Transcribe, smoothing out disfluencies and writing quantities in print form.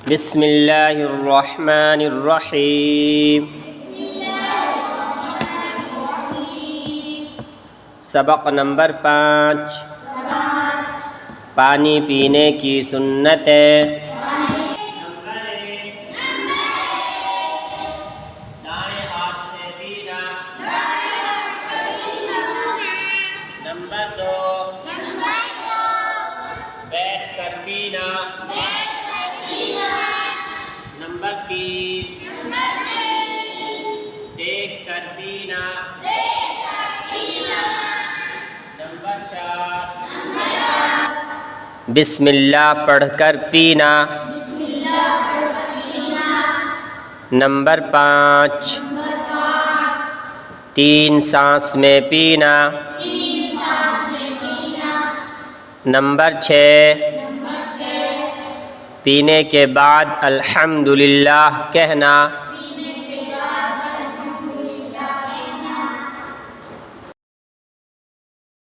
بسم اللہ الرحمن الرحیم۔ سبق نمبر 5، پانی پینے کی سنتیں۔ دائیں ہاتھ سے پینا۔ نمبر 2، بیٹھ کر پینا۔ نمبر 3، دیکھ کر پینا۔ نمبر 4، بسم اللہ پڑھ کر پینا۔ نمبر 5، 3 سانس میں پینا۔ نمبر 6، پینے کے بعد الحمدللہ کہنا۔